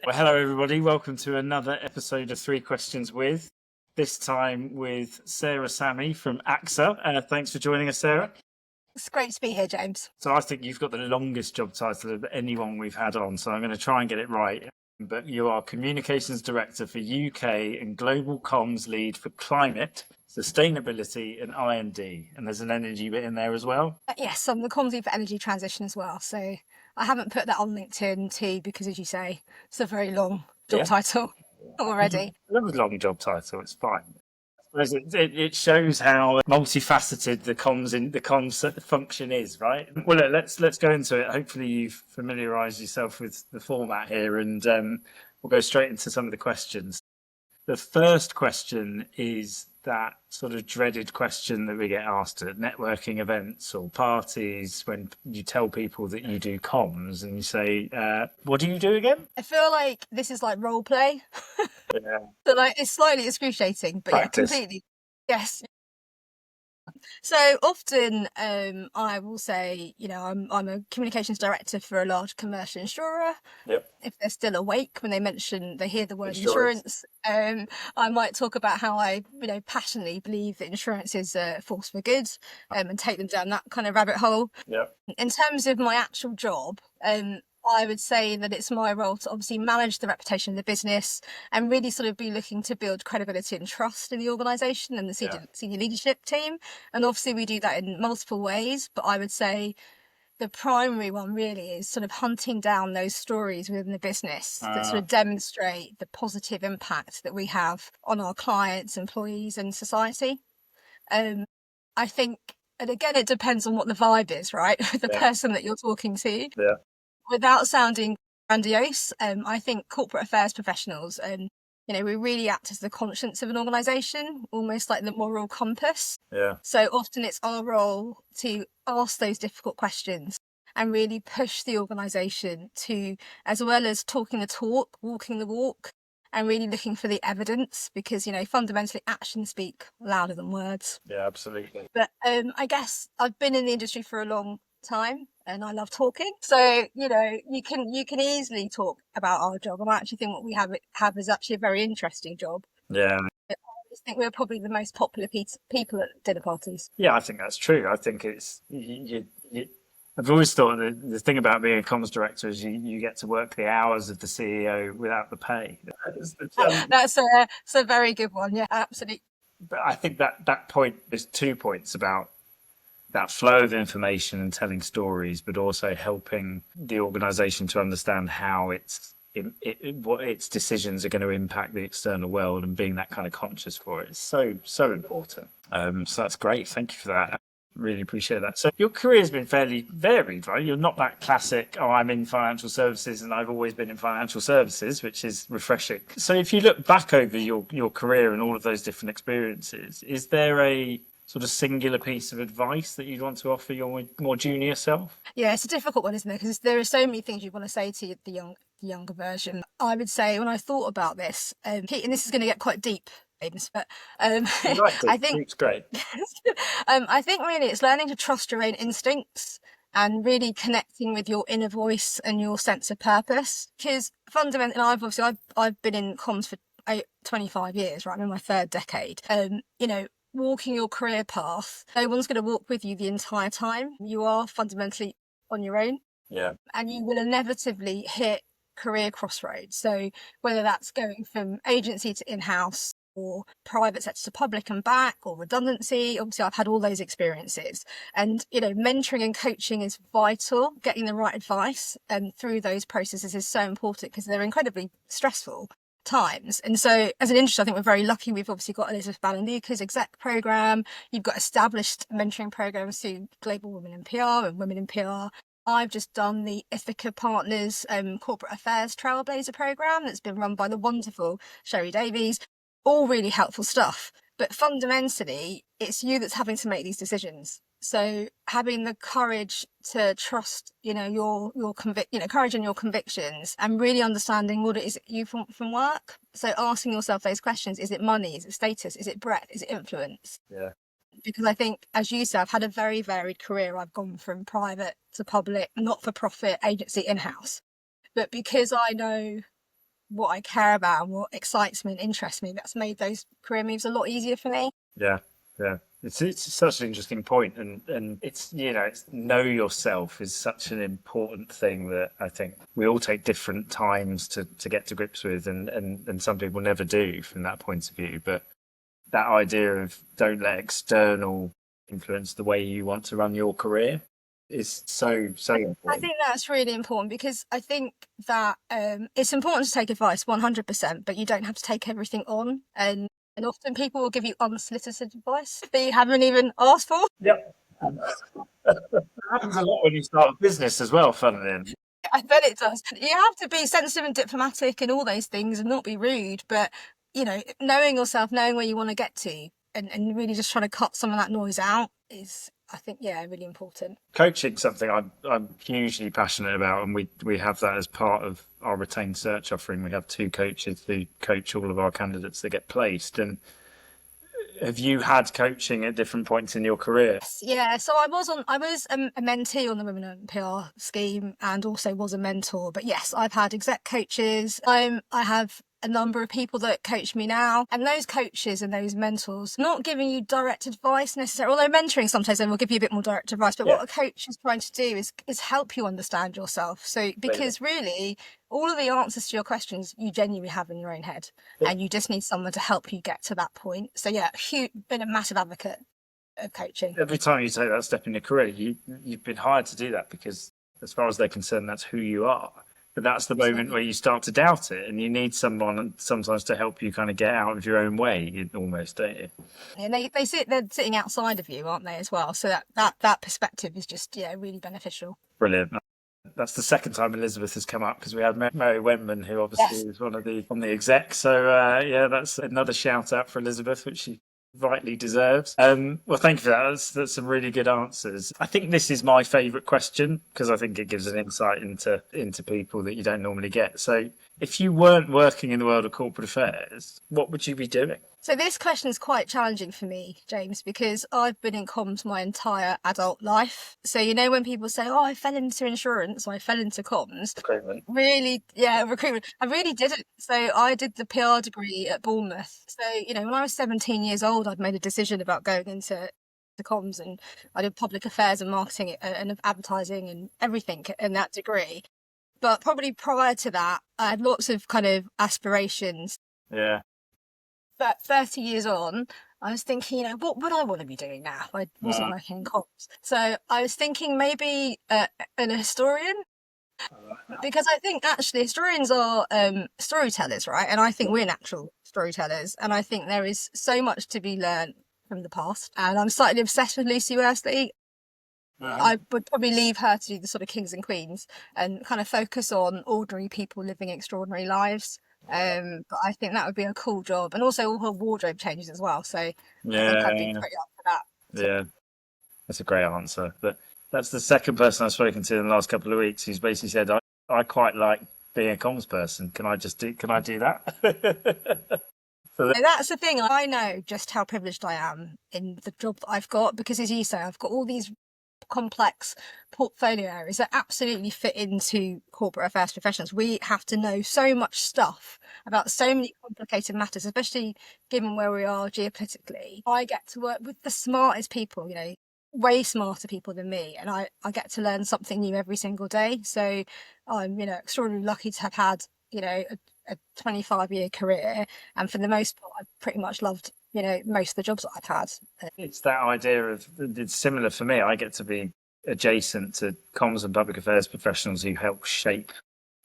Well, hello everybody. Welcome to another episode of Three Questions With. This time with Sarah Samee from AXA. Thanks for joining us, Sarah. It's great to be here, James. So I think you've got the longest job title of anyone we've had on, so I'm going to try and get it right. But you are Communications Director for UK and Global Comms Lead for Climate, Sustainability and I&D. And there's an energy bit in there as well. Yes, I'm the comms lead for energy transition as well. So I haven't put that on LinkedIn too, because as you say, it's a very long job title already. I love a long job title, it's fine. It shows how multifaceted the comms function is, right? Well, let's go into it. Hopefully, you've familiarised yourself with the format here, and we'll go straight into some of the questions. The first question is that sort of dreaded question that we get asked at networking events or parties when you tell people that you do comms and you say, what do you do again? I feel like this is like role play. Yeah. So like it's slightly excruciating, but Practice. yeah, completely. Yes. So often I will say, I'm a communications director for a large commercial insurer. Yep. If they're still awake when they hear the word insurance, I might talk about how I, passionately believe that insurance is a force for good, and take them down that kind of rabbit hole. Yep. In terms of my actual job, I would say that it's my role to obviously manage the reputation of the business and really sort of be looking to build credibility and trust in the organisation and the senior leadership team. And obviously we do that in multiple ways, but I would say the primary one really is sort of hunting down those stories within the business that sort of demonstrate the positive impact that we have on our clients, employees and society. I think, and again, it depends on what the vibe is, right? The person that you're talking to. Yeah. Without sounding grandiose, I think corporate affairs professionals, we really act as the conscience of an organisation, almost like the moral compass. Yeah. So often it's our role to ask those difficult questions and really push the organisation to, as well as talking the talk, walking the walk, and really looking for the evidence, because, fundamentally actions speak louder than words. Yeah, absolutely. But I guess I've been in the industry for a long time and I love talking. So, you can easily talk about our job. And I actually think what we have is actually a very interesting job. Yeah. I think we're probably the most popular people at dinner parties. Yeah, I think that's true. I think it's I've always thought the thing about being a comms director is you get to work the hours of the CEO without the pay. That's a very good one. Yeah, absolutely. But I think that point, there's 2 points about that flow of information and telling stories, but also helping the organisation to understand how what its decisions are going to impact the external world, and being that kind of conscious for it is so important. So that's great. Thank you for that. Really appreciate that. So your career has been fairly varied, right? You're not that classic, I'm in financial services and I've always been in financial services, which is refreshing. So if you look back over your career and all of those different experiences, is there a sort of singular piece of advice that you'd want to offer your more junior self? Yeah, it's a difficult one, isn't it? Because there are so many things you want to say to the younger version. I would say, when I thought about this, and this is going to get quite deep, but I think it's great. I think really it's learning to trust your own instincts and really connecting with your inner voice and your sense of purpose. Because fundamentally, I've been in comms for 25 years, right? I'm in my third decade. Walking your career path, no one's going to walk with you the entire time. You are fundamentally on your own. Yeah. And you will inevitably hit career crossroads. So whether that's going from agency to in-house, or private sector to public and back, or redundancy, obviously I've had all those experiences. And, mentoring and coaching is vital. Getting the right advice through those processes is so important, because they're incredibly stressful times. And so as an industry, I think we're very lucky. We've obviously got Elizabeth Ballanluca's exec program. You've got established mentoring programs through Global Women in PR and Women in PR. I've just done the Ithaca Partners Corporate Affairs Trailblazer program that's been run by the wonderful Sherry Davies. All really helpful stuff. But fundamentally, it's you that's having to make these decisions. So having the courage to trust, courage in your convictions, and really understanding what it is you want from work. So asking yourself those questions: is it money? Is it status? Is it breadth? Is it influence? Yeah. Because I think, as you said, I've had a very varied career. I've gone from private to public, not-for-profit, agency, in-house. But because I know what I care about and what excites me and interests me, that's made those career moves a lot easier for me. Yeah, yeah. It's such an interesting point, and it's it's know yourself is such an important thing that I think we all take different times to get to grips with, and some people never do from that point of view. But that idea of don't let external influence the way you want to run your career is so I important. think that's really important because I think that it's important to take advice 100%, but you don't have to take everything on. And often people will give you unsolicited advice that you haven't even asked for. Yep. It happens a lot when you start a business as well, funnily enough. I bet it does. You have to be sensitive and diplomatic and all those things and not be rude, but knowing yourself, knowing where you want to get to, and really just trying to cut some of that noise out is, I think, yeah, really important. Coaching's something I'm hugely passionate about, and we have that as part of our retained search offering. We have 2 coaches who coach all of our candidates that get placed. And have you had coaching at different points in your career? Yeah, so I was a mentee on the Women in PR scheme and also was a mentor. But yes, I've had exec coaches. I have a number of people that coach me now, and those coaches and those mentors not giving you direct advice necessarily, although mentoring sometimes they will give you a bit more direct advice. But what a coach is trying to do is help you understand yourself. So because really all of the answers to your questions you genuinely have in your own head, and you just need someone to help you get to that point. So yeah, been a massive advocate of coaching. Every time you take that step in your career, you've been hired to do that because, as far as they're concerned, that's who you are. But that's the moment where you start to doubt it, and you need someone sometimes to help you kind of get out of your own way, almost, don't you? And they're sitting outside of you, aren't they, as well? So that perspective is just really beneficial. Brilliant. That's the second time Elizabeth has come up because we had Mary Wenman, who obviously is one of the on the exec. So yeah, that's another shout out for Elizabeth, which she rightly deserves. Well, thank you for that. That's some really good answers. I think this is my favourite question because I think it gives an insight into people that you don't normally get. So, if you weren't working in the world of corporate affairs, what would you be doing? So this question is quite challenging for me, James, because I've been in comms my entire adult life. So when people say, "Oh, I fell into insurance," or "I fell into comms," Recruitment. really, yeah, recruitment. I really didn't. So I did the PR degree at Bournemouth. So when I was 17 years old, I'd made a decision about going into the comms, and I did public affairs and marketing and advertising and everything in that degree. But probably prior to that, I had lots of kind of aspirations. Yeah. But 30 years on, I was thinking, what would I want to be doing now if I wasn't working in comms? So I was thinking maybe an historian, because I think actually historians are storytellers, right? And I think we're natural storytellers. And I think there is so much to be learned from the past. And I'm slightly obsessed with Lucy Worsley. I would probably leave her to do the sort of kings and queens and kind of focus on ordinary people living extraordinary lives. But I think that would be a cool job, and also all her wardrobe changes as well. So I think I'd be pretty up for that. Yeah, that's a great answer. But that's the second person I've spoken to in the last couple of weeks who's basically said, I quite like being a comms person. Can I do that? So that's the thing. I know just how privileged I am in the job that I've got, because as you say, I've got all these complex portfolio areas that absolutely fit into corporate affairs professionals. We have to know so much stuff about so many complicated matters, especially given where we are geopolitically. I get to work with the smartest people, way smarter people than me, and I get to learn something new every single day. So I'm extraordinarily lucky to have had a 25-year career, and for the most part I've pretty much loved most of the jobs that I've had. It's that idea of, it's similar for me. I get to be adjacent to comms and public affairs professionals who help shape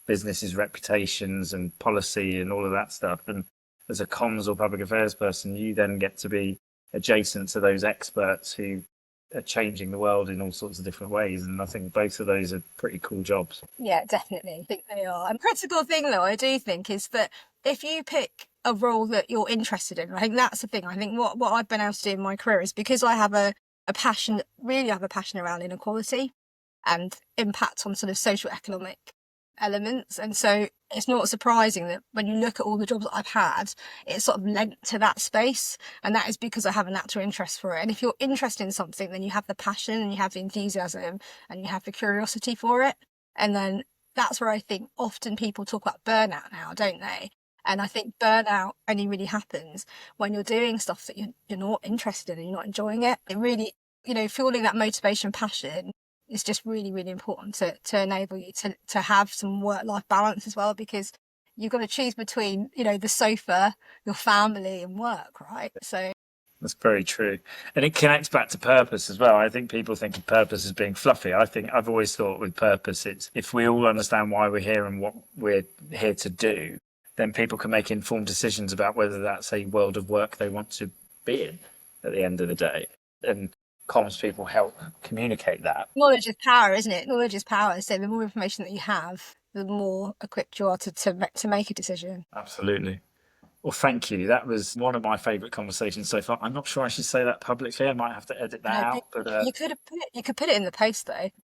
businesses' reputations and policy and all of that stuff. And as a comms or public affairs person, you then get to be adjacent to those experts who are changing the world in all sorts of different ways. And I think both of those are pretty cool jobs. Yeah, definitely. I think they are. And critical thing though, I do think, is that if you pick a role that you're interested in, I think that's the thing. I think what I've been able to do in my career is because I have a passion, really I have a passion around inequality and impact on sort of social economic elements. And so it's not surprising that when you look at all the jobs that I've had, it's sort of linked to that space. And that is because I have a natural interest for it. And if you're interested in something, then you have the passion and you have the enthusiasm and you have the curiosity for it. And then that's where I think often people talk about burnout now, don't they? And I think burnout only really happens when you're doing stuff that you're not interested in and you're not enjoying it. It really, fueling that motivation, passion is just really, really important to enable you to have some work-life balance as well, because you've got to choose between, the sofa, your family and work, right? So That's very true. And it connects back to purpose as well. I think people think of purpose as being fluffy. I think I've always thought with purpose, it's if we all understand why we're here and what we're here to do, then people can make informed decisions about whether that's a world of work they want to be in at the end of the day. And comms people help communicate that. knowledge is power, isn't it? Knowledge is power. So the more information that you have, the more equipped you are to make a decision. Absolutely. Well, thank you. That was one of my favourite conversations so far. I'm not sure I should say that publicly. I might have to edit that out. But You could put it in the post though.